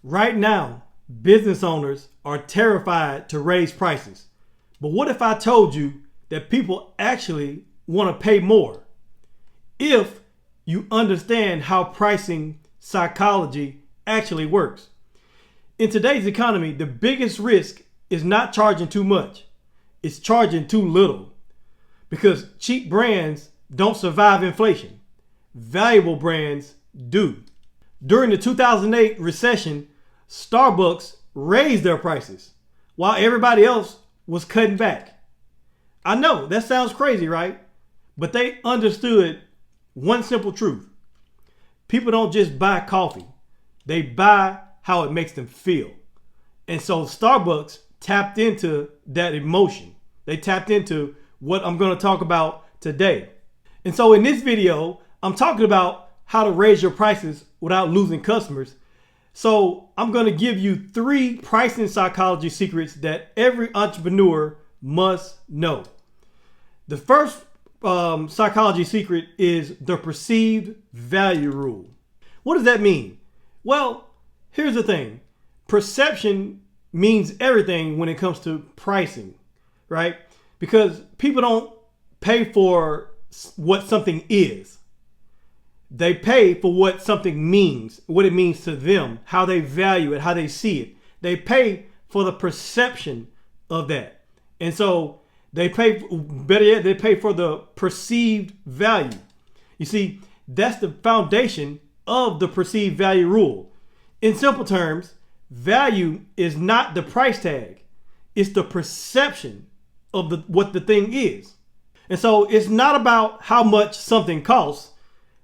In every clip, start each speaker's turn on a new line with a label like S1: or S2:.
S1: Right now, business owners are terrified to raise prices. But what if I told you that people actually want to pay more? If you understand how pricing psychology actually works. In today's economy, the biggest risk is not charging too much. It's charging too little. Because cheap brands don't survive inflation. Valuable brands do. During the 2008 recession, Starbucks raised their prices while everybody else was cutting back. I know that sounds crazy, right? But they understood one simple truth. People don't just buy coffee. They buy how it makes them feel. And so Starbucks tapped into that emotion. They tapped into what I'm going to talk about today. And so in this video, I'm talking about how to raise your prices without losing customers. So I'm going to give you 3 pricing psychology secrets that every entrepreneur must know. The first psychology secret is the perceived value rule. What does that mean? Well, here's the thing. Perception means everything when it comes to pricing, right? Because people don't pay for what something is. They pay for what something means, what it means to them, how they value it, how they see it. They pay for the perception of that. And so they pay, better yet, they pay for the perceived value. You see, that's the foundation of the perceived value rule. In simple terms, value is not the price tag. It's the perception of what the thing is. And so it's not about how much something costs,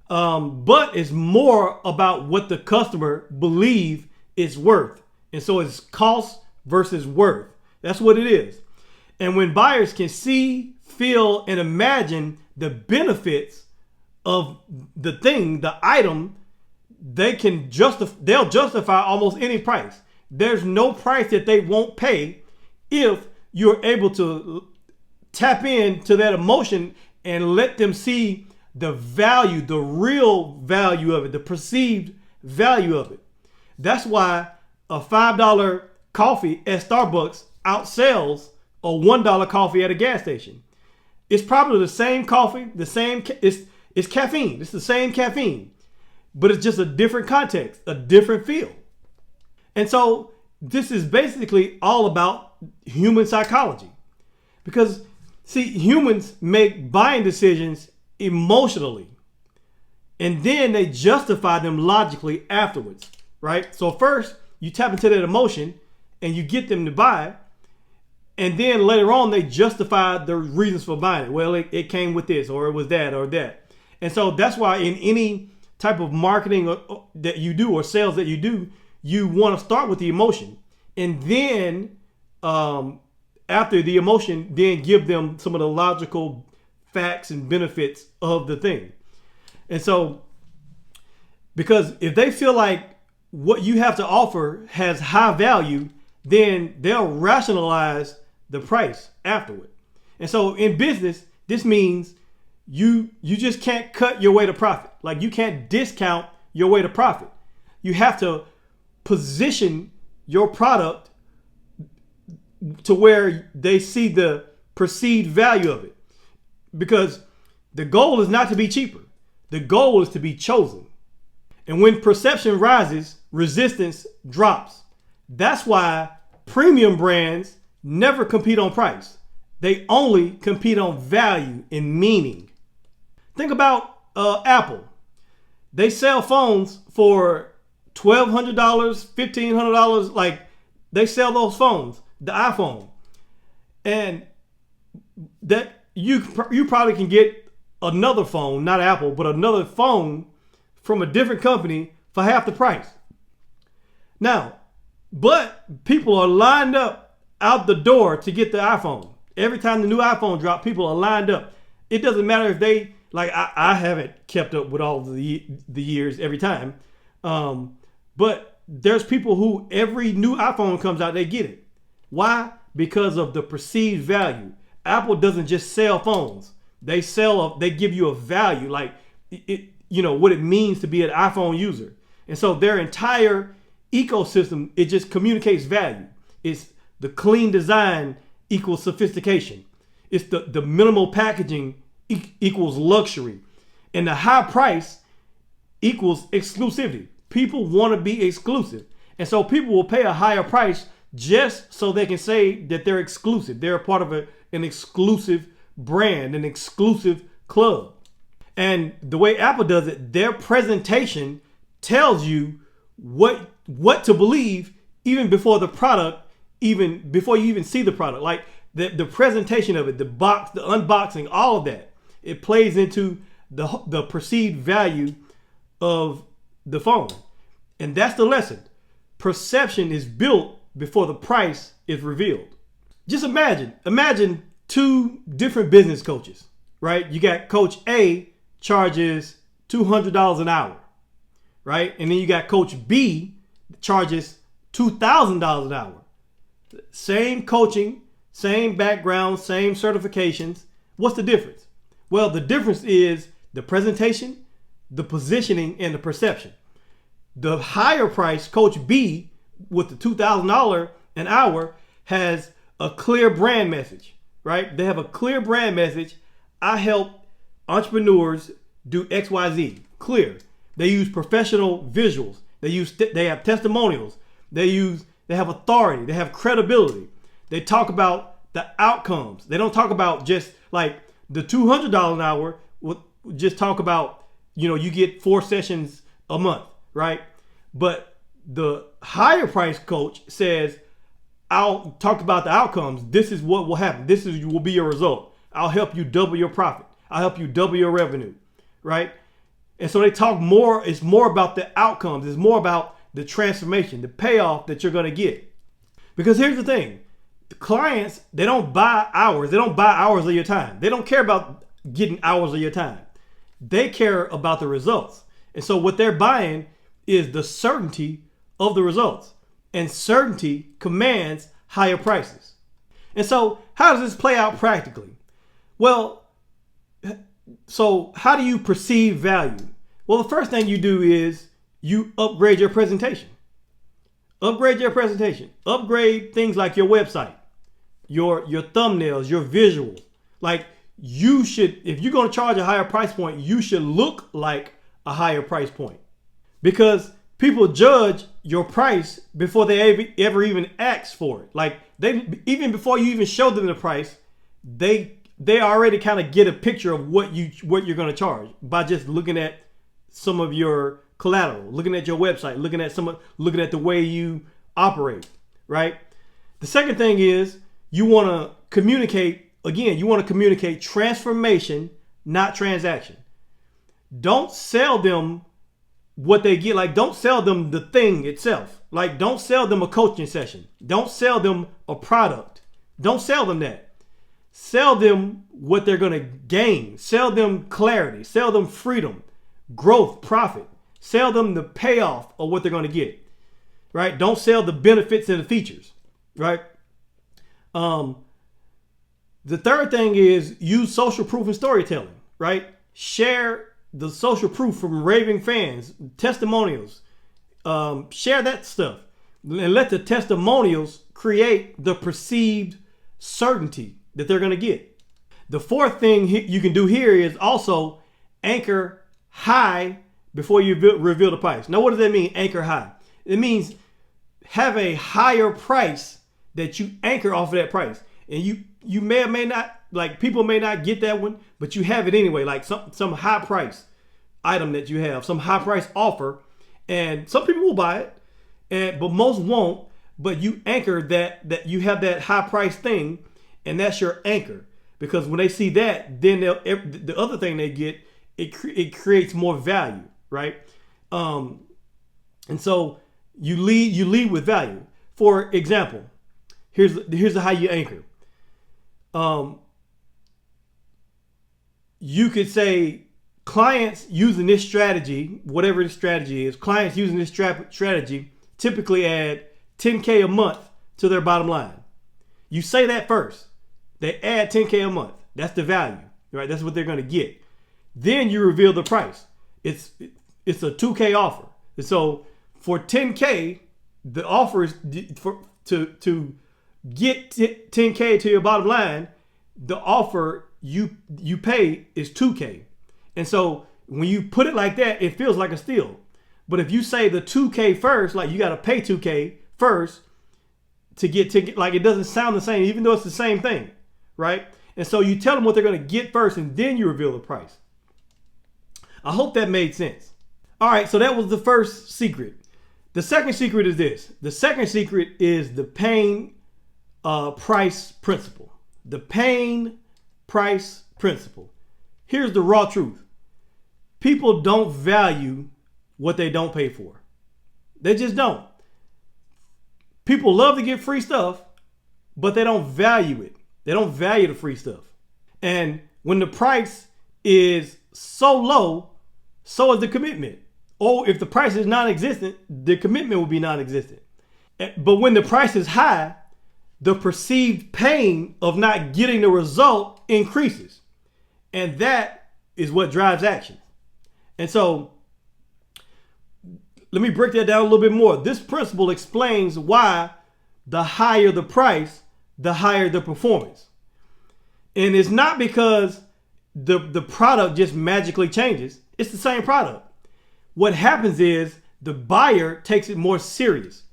S1: but it's more about what the customer believes it's worth. And so it's cost versus worth. That's what it is. And when buyers can see, feel, and imagine the benefits of the thing, the item, they'll justify almost any price. There's no price that they won't pay if you're able to tap into that emotion and let them see the value, the real value of it, the perceived value of it. That's why a $5 coffee at Starbucks outsells a $1 coffee at a gas station. It's probably the same coffee, it's caffeine. It's the same caffeine, but it's just a different context, a different feel. And so this is basically all about human psychology. Because see, humans make buying decisions emotionally, and then they justify them logically afterwards, right? So first you tap into that emotion and you get them to buy, and then later on they justify the reasons for buying it. Well, it came with this, or it was that, or that. And so that's why in any type of marketing that you do or sales that you do, you want to start with the emotion, and then after the emotion, then give them some of the logical facts and benefits of the thing. And so, because if they feel like what you have to offer has high value, then they'll rationalize the price afterward. And so in business, this means you just can't cut your way to profit. Like, you can't discount your way to profit. You have to position your product to where they see the perceived value of it. Because the goal is not to be cheaper. The goal is to be chosen. And when perception rises, resistance drops. That's why premium brands never compete on price. They only compete on value and meaning. Think about Apple. They sell phones for $1,200, $1,500. Like, they sell those phones, the iPhone. And that you probably can get another phone, not Apple, but another phone from a different company for half the price. Now, but people are lined up out the door to get the iPhone. Every time the new iPhone drops, people are lined up. It doesn't matter if they, like, I haven't kept up with all the years every time. But there's people who every new iPhone comes out, they get it. Why? Because of the perceived value. Apple doesn't just sell phones. They give you a value, like what it means to be an iPhone user. And so their entire ecosystem, it just communicates value. It's the clean design equals sophistication. It's the minimal packaging equals luxury. And the high price equals exclusivity. People want to be exclusive. And so people will pay a higher price just so they can say that they're exclusive. They're a part of an exclusive brand, an exclusive club. And the way Apple does it, their presentation tells you what to believe even before the product, even before you even see the product. Like the presentation of it, the box, the unboxing, all of that, it plays into the perceived value of the phone. And that's the lesson. Perception is built before the price is revealed. Just imagine two different business coaches, right? You got Coach A charges $200 an hour, right? And then you got Coach B charges $2,000 an hour. Same coaching, same background, same certifications. What's the difference? Well, the difference is the presentation, the positioning, and the perception. The higher price Coach B with the $2,000 an hour has a clear brand message, right? They have a clear brand message. I help entrepreneurs do XYZ. Clear. They use professional visuals. They have testimonials. They have authority. They have credibility. They talk about the outcomes. They don't talk about just like the $200 an hour. Just talk about, you get 4 sessions a month, right? But the higher price coach says, I'll talk about the outcomes. This is what will happen. This will be your result. I'll help you double your profit. I'll help you double your revenue, right? And so they talk more. It's more about the outcomes. It's more about the transformation, the payoff that you're going to get. Because here's the thing. The clients, they don't buy hours. They don't buy hours of your time. They don't care about getting hours of your time. They care about the results. And so what they're buying is the certainty of the results. And certainty commands higher prices. And so how does this play out practically? Well, so how do you perceive value? Well, the first thing you do is you upgrade your presentation. Upgrade your presentation. Upgrade things like your website, your thumbnails, your visuals. Like you should, if you're going to charge a higher price point, you should look like a higher price point. Because people judge your price before they ever even ask for it. Like even before you even show them the price, they already kind of get a picture of what you're going to charge by just looking at some of your collateral, looking at your website, looking at the way you operate, right? The second thing is you want to communicate, again, you want to communicate transformation, not transaction. Don't sell them what they get. Like, don't sell them the thing itself. Like, don't sell them a coaching session. Don't sell them a product. Don't sell them that. Sell them what they're going to gain. Sell them clarity. Sell them freedom, growth, profit. Sell them the payoff of what they're going to get, right? Don't sell the benefits and the features, right? The third thing is use social proof and storytelling, right? Share the social proof from raving fans, testimonials. Share that stuff and let the testimonials create the perceived certainty that they're going to get. The fourth thing you can do here is also anchor high before you reveal the price. Now, what does that mean, anchor high? It means have a higher price that you anchor off of that price. And you may or may not, like people may not get that one, but you have it anyway, like some high price item that you have, some high price offer. And some people will buy it, but most won't. But you anchor that you have that high price thing, and that's your anchor. Because when they see that, then the other thing they get, it creates more value, right? And so you lead with value. For example, here's how you anchor. You could say clients using this strategy, whatever the strategy is, clients using this strategy typically add $10K a month to their bottom line. You say that first. They add $10K a month. That's the value, right? That's what they're going to get. Then you reveal the price. It's a $2K offer. And so for $10K, the offer is to get 10K to your bottom line. The offer you pay is 2K. And so when you put it like that, it feels like a steal. But if you say the 2K first, like you got to pay 2K first to get, like it doesn't sound the same, even though it's the same thing, right? And so you tell them what they're going to get first, and then you reveal the price. I hope that made sense. All right, so that was the first secret. The second secret is this. The second secret is the pain price principle. The pain price principle. Here's the raw truth. People don't value what they don't pay for. They just don't. People love to get free stuff, but they don't value it. They don't value the free stuff. And when the price is so low, so is the commitment. Or if the price is non-existent, the commitment will be non-existent. But when the price is high, the perceived pain of not getting the result increases. And that is what drives action. And so let me break that down a little bit more. This principle explains why the higher the price, the higher the performance. And it's not because the product just magically changes. It's the same product. What happens is the buyer takes it more serious.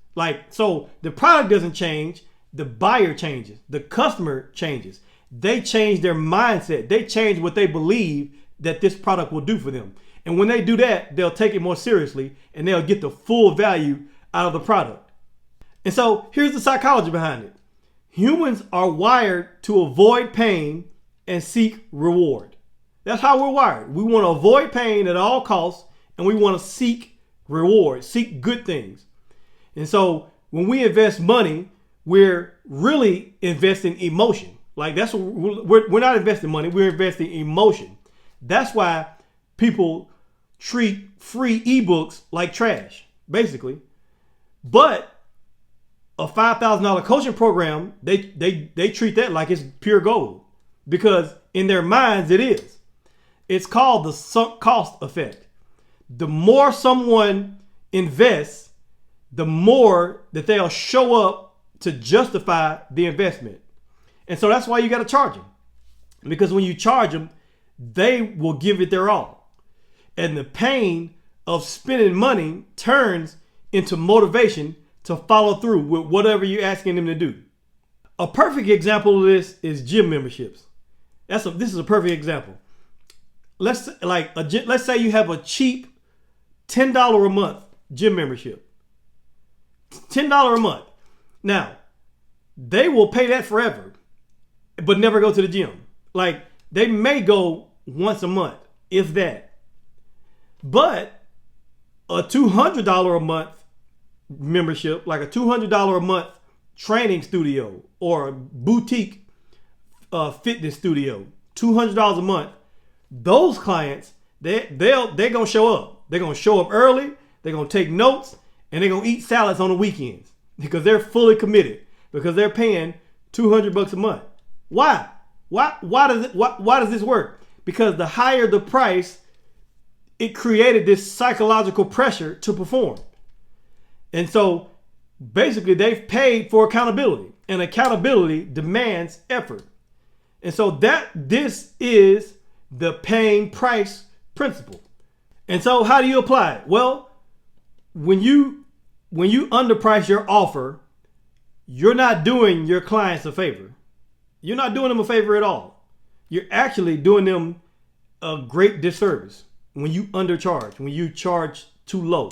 S1: So the product doesn't change, the buyer changes, the customer changes. They change their mindset. They change what they believe that this product will do for them. And when they do that, they'll take it more seriously and they'll get the full value out of the product. And so here's the psychology behind it. Humans are wired to avoid pain and seek reward. That's how we're wired. We want to avoid pain at all costs, and we want to seek reward, seek good things. And so when we invest money, we're really investing emotion. That's what we're not investing money, we're investing emotion. That's why people treat free ebooks like trash, basically. But a $5,000 coaching program, they treat that like it's pure gold, because in their minds it is. It's called the sunk cost effect. The more someone invests, the more that they'll show up to justify the investment. And so that's why you got to charge them, because when you charge them, they will give it their all. And the pain of spending money turns into motivation to follow through with whatever you're asking them to do. A perfect example of this is gym memberships. This is a perfect example. Let's say you have a cheap $10 a month gym membership. $10 a month. Now, they will pay that forever, but never go to the gym. They may go once a month, if that. But a $200 a month membership, like a $200 a month training studio or a boutique fitness studio, $200 a month, those clients, they're gonna show up. They're gonna show up early, they're gonna take notes, and they're gonna eat salads on the weekends because they're fully committed, because they're paying $200 a month. Why does this work? Because the higher the price, it created this psychological pressure to perform. And so basically they've paid for accountability, and accountability demands effort. And so this is the paying price principle. And so how do you apply it? Well, when you underprice your offer, you're not doing your clients a favor. You're not doing them a favor at all. You're actually doing them a great disservice when you undercharge, when you charge too low.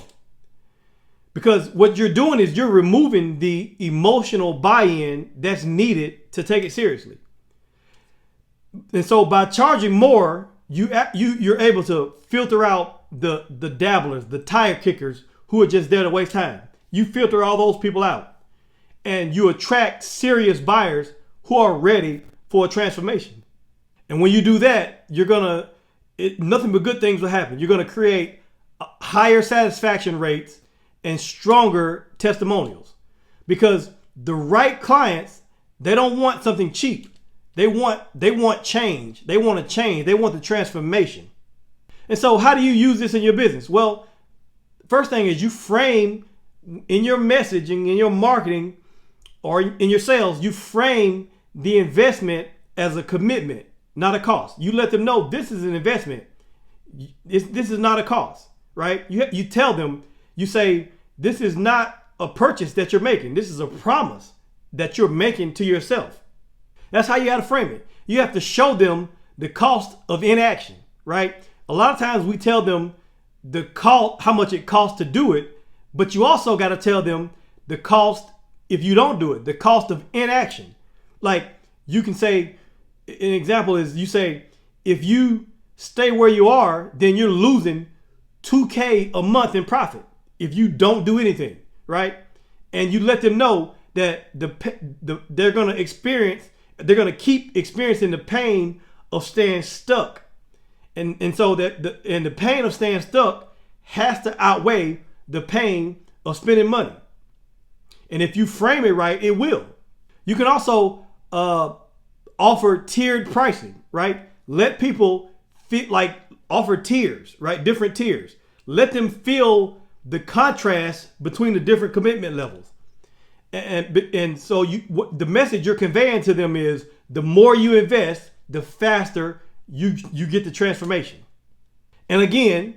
S1: Because what you're doing is you're removing the emotional buy-in that's needed to take it seriously. And so by charging more, you're able to filter out the dabblers, the tire kickers who are just there to waste time. You filter all those people out, and you attract serious buyers who are ready for a transformation. And when you do that, nothing but good things will happen. You're going to create higher satisfaction rates and stronger testimonials, because the right clients, they don't want something cheap. They want change. They want to change. They want the transformation. And so how do you use this in your business? Well, first thing is you frame in your messaging, in your marketing, or in your sales, you frame the investment as a commitment, not a cost. You let them know this is an investment. This is not a cost, right? You tell them, you say, this is not a purchase that you're making. This is a promise that you're making to yourself. That's how you got to frame it. You have to show them the cost of inaction, right? A lot of times we tell them the cost, how much it costs to do it, but you also got to tell them the cost if you don't do it, the cost of inaction. Like you can say, an example is you say, if you stay where you are, then you're losing $2,000 a month in profit if you don't do anything, right? And you let them know that they're going to keep experiencing the pain of staying stuck. And so that the pain of staying stuck has to outweigh the pain of spending money. And if you frame it right, it will. You can also offer tiered pricing, right? Let people offer tiers, right? Different tiers. Let them feel the contrast between the different commitment levels. And so the message you're conveying to them is the more you invest, the faster you get the transformation. And again,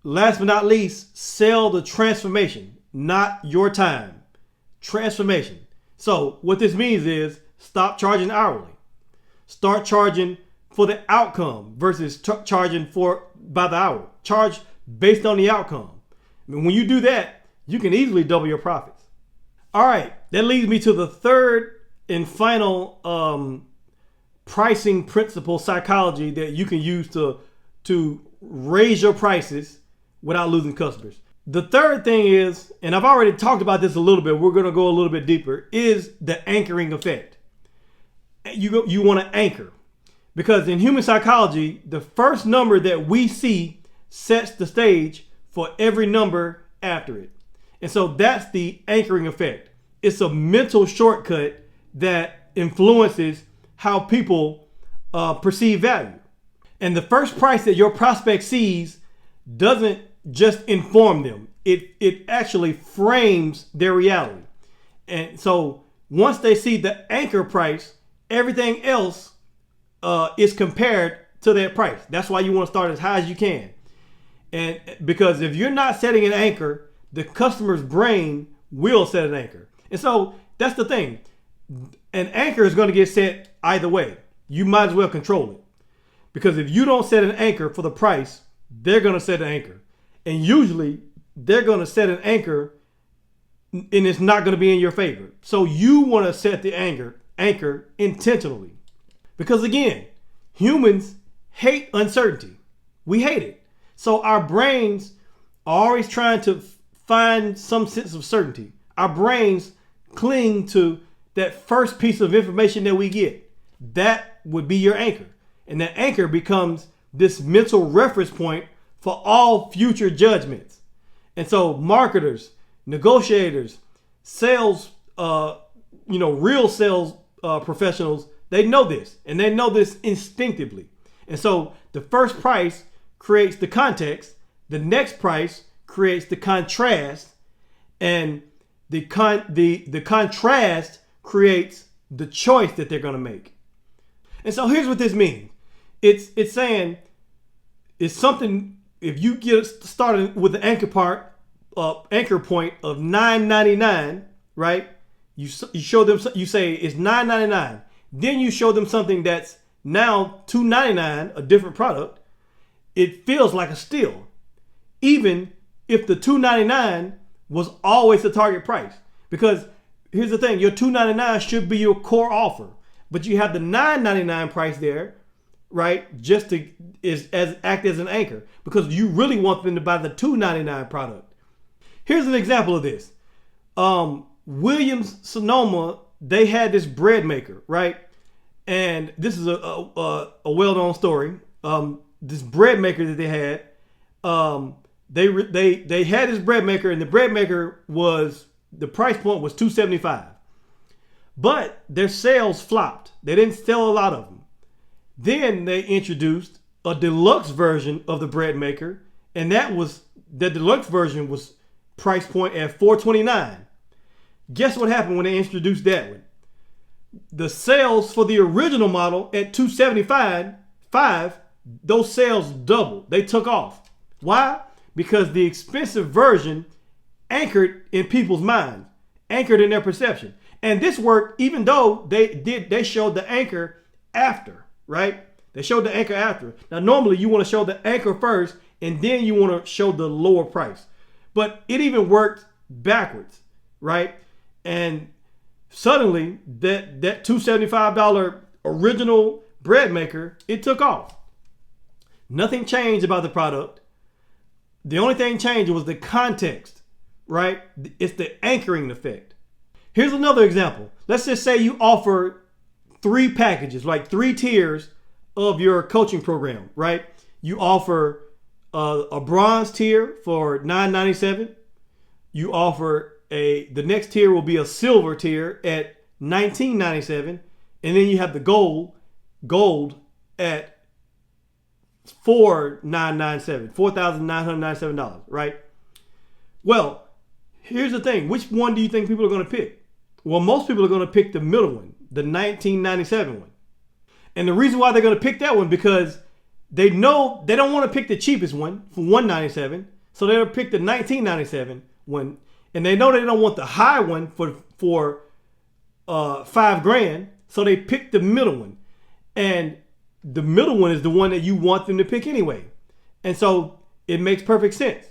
S1: last but not least, sell the transformation, not your time. Transformation. So what this means is stop charging hourly. Start charging for the outcome versus charging by the hour. Charge based on the outcome. And when you do that, you can easily double your profits. All right, that leads me to the third and final pricing principle psychology that you can use to raise your prices without losing customers. The third thing is, and I've already talked about this a little bit, we're going to go a little bit deeper, is the anchoring effect. You want to anchor, because in human psychology, the first number that we see sets the stage for every number after it. And so that's the anchoring effect. It's a mental shortcut that influences how people perceive value. And the first price that your prospect sees doesn't just inform them. It actually frames their reality. And so once they see the anchor price, everything else is compared to that price. That's why you want to start as high as you can. And because if you're not setting an anchor, the customer's brain will set an anchor. And so that's the thing. An anchor is going to get set either way. You might as well control it. Because if you don't set an anchor for the price, they're going to set an anchor. And usually they're going to set an anchor and it's not going to be in your favor. So you want to set the anchor intentionally. Because again, humans hate uncertainty. We hate it. So our brains are always trying to find some sense of certainty. Our brains cling to that first piece of information that we get. That would be your anchor. And that anchor becomes this mental reference point for all future judgments. And so marketers, negotiators, sales, real sales professionals, they know this, and they know this instinctively. And so the first price creates the context, the next price creates the contrast, and the contrast creates the choice that they're going to make. And so here's what this means. It's saying it's something, if you get started with the anchor point of $9.99, right? You show them, you say it's $9.99. Then you show them something that's now $2.99, a different product. It feels like a steal, even if the $2.99 was always the target price. Because here's the thing, your $2.99 should be your core offer, but you have the $9.99 price there, right? Just to act as an anchor, because you really want them to buy the $2.99 product. Here's an example of this. Williams Sonoma, they had this bread maker, right? And this is a well-known story. This bread maker that they had, they had this bread maker, and the bread maker the price point was $2.75. But their sales flopped. They didn't sell a lot of them. Then they introduced a deluxe version of the bread maker, and the deluxe version was price point at $429. Guess what happened when they introduced that one? The sales for the original model at $275, those sales doubled. They took off. Why? Because the expensive version anchored in people's minds, anchored in their perception. And this worked even though they showed the anchor after, right? They showed the anchor after. Now, normally you want to show the anchor first and then you want to show the lower price. But it even worked backwards, right? And suddenly that $275 original bread maker, it took off. Nothing changed about the product. The only thing changed was the context, right? It's the anchoring effect. Here's another example. Let's just say you offer 3 packages, like 3 tiers of your coaching program, right? You offer a bronze tier for $9.97. You offer the next tier will be a silver tier at $19.97, and then you have the gold at $4,997, right? Well, here's the thing. Which one do you think people are going to pick? Well, most people are going to pick the middle one, the $19.97 one. And the reason why they're going to pick that one, because they know they don't want to pick the cheapest one for $197. So they'll pick the $19.97 one. And they know they don't want the high one for $5,000. So they pick the middle one. And the middle one is the one that you want them to pick anyway. And so it makes perfect sense.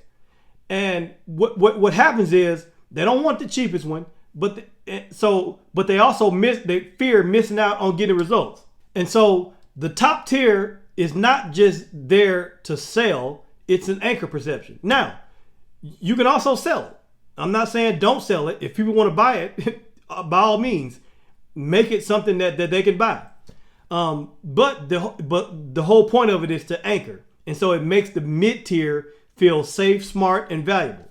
S1: And what happens is they don't want the cheapest one, but they also they fear missing out on getting results. And so the top tier is not just there to sell, it's an anchor perception. Now, you can also sell it. I'm not saying don't sell it. If people want to buy it, by all means, make it something that they can buy. But the whole point of it is to anchor. And so it makes the mid-tier feel safe, smart, and valuable.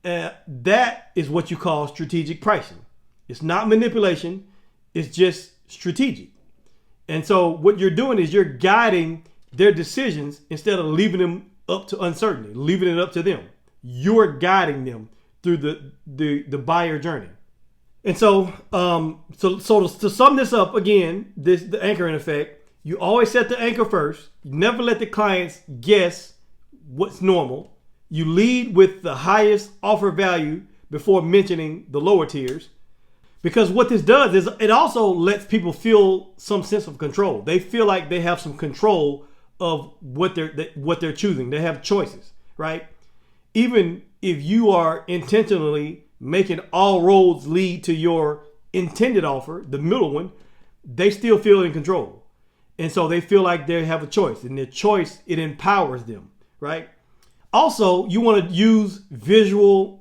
S1: That is what you call strategic pricing. It's not manipulation. It's just strategic. And so what you're doing is you're guiding their decisions instead of leaving them up to uncertainty, leaving it up to them. You're guiding them through the buyer journey. And so, to sum this up again, the anchoring effect, you always set the anchor first. You never let the clients guess what's normal. You lead with the highest offer value before mentioning the lower tiers. Because what this does is it also lets people feel some sense of control. They feel like they have some control of what they're choosing. They have choices, right? Even if you are intentionally making all roads lead to your intended offer, the middle one, they still feel in control. And so they feel like they have a choice, and their choice, it empowers them, right? Also, you want to use visual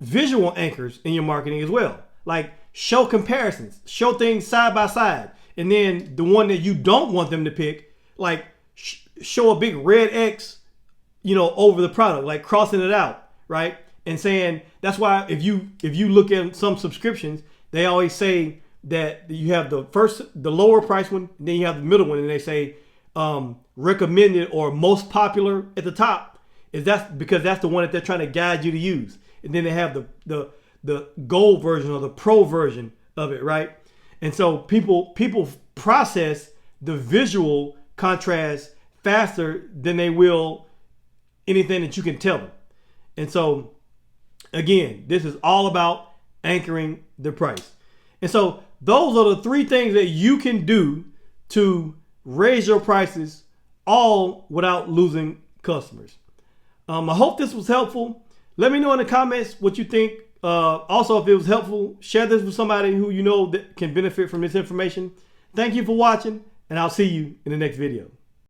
S1: anchors in your marketing as well. Like show comparisons, show things side by side. And then the one that you don't want them to pick, like show a big red X, over the product, like crossing it out, right? And saying, that's why if you look at some subscriptions, they always say that you have the lower price one, and then you have the middle one, and they say recommended or most popular at the top. That's because that's the one that they're trying to guide you to use. And then they have the gold version or the pro version of it, right? And so people process the visual contrast faster than they will anything that you can tell them. And so again, this is all about anchoring the price. And so those are the 3 things that you can do to raise your prices, all without losing customers. I hope this was helpful. Let me know in the comments what you think. Also, if it was helpful, share this with somebody who you know that can benefit from this information. Thank you for watching, and I'll see you in the next video.